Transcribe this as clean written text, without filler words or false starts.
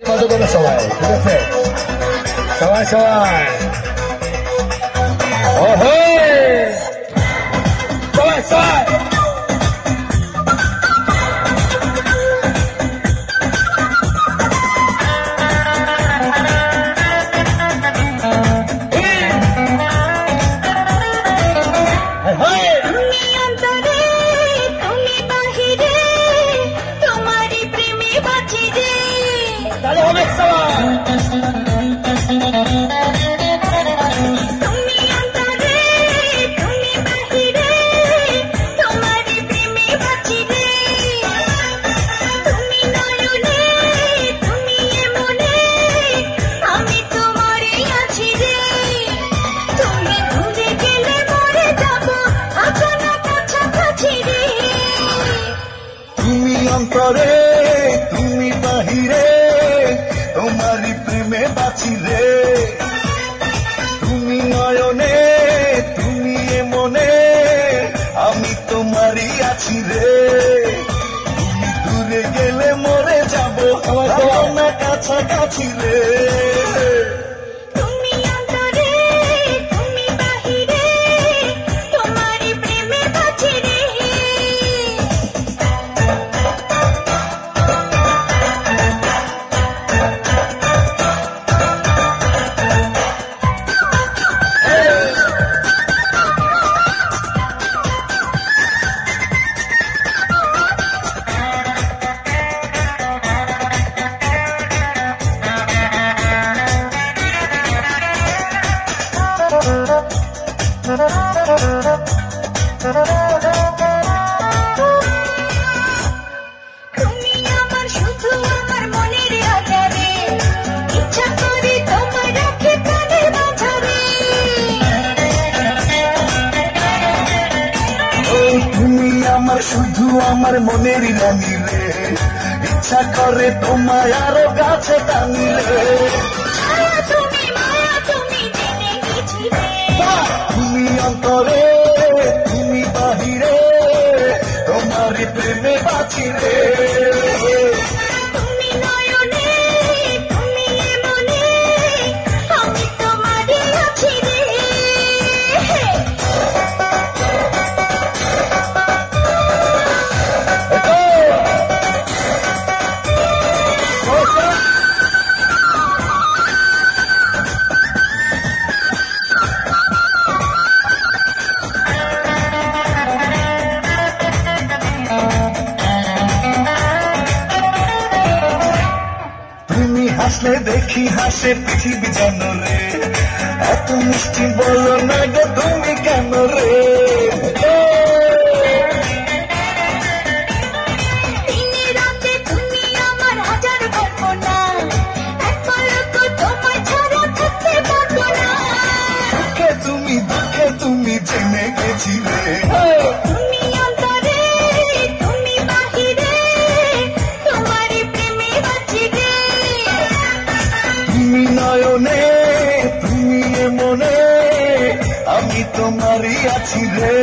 মজা করো সবাই, ঠিক আছে? সবাই সবাই ওহো সবাই সবাই তাহলে হবে সবাই অন্তরে তুমি বাহিরে তোমারই প্রেমে বাঁচি রে তুমি নয়নে তুমি মনে আমি তোমারই আছি রে তুমি দূরে গেলে মরে যাবো না কাছাকাছি রে তুমি আমার শুধু আমার মনের আধারে ইচ্ছা করি তোমার রাখে প্রাণের মাঝারে তুমি আমার শুধু আমার মনের রানী রে ইচ্ছা করে তোমায় আরো কাছে টানি রে তুমি অন্তরে তুমি বাহিরে তোমারই প্রেমে বাঁচি রে তুমি নয়নে তুমি মনে আমি তোমারই আছি রে তুমি হাসলে দেখি হাসে পৃথিবী যেন রে এত মিষ্টি বলো না গো তুমি কেন রে দিনে রাতে তুমি আমার হাজার কল্পনা এক পলক তোমায় ছাড়া থাকতে পারবো না দুঃখে তুমি জেনে গেছি রে তুমি অন্তরে তুমি বাহিরে তোমারই প্রেমে বাঁচি রে তুমি নয়নে তুমি মনে আমি তোমারই আছি রে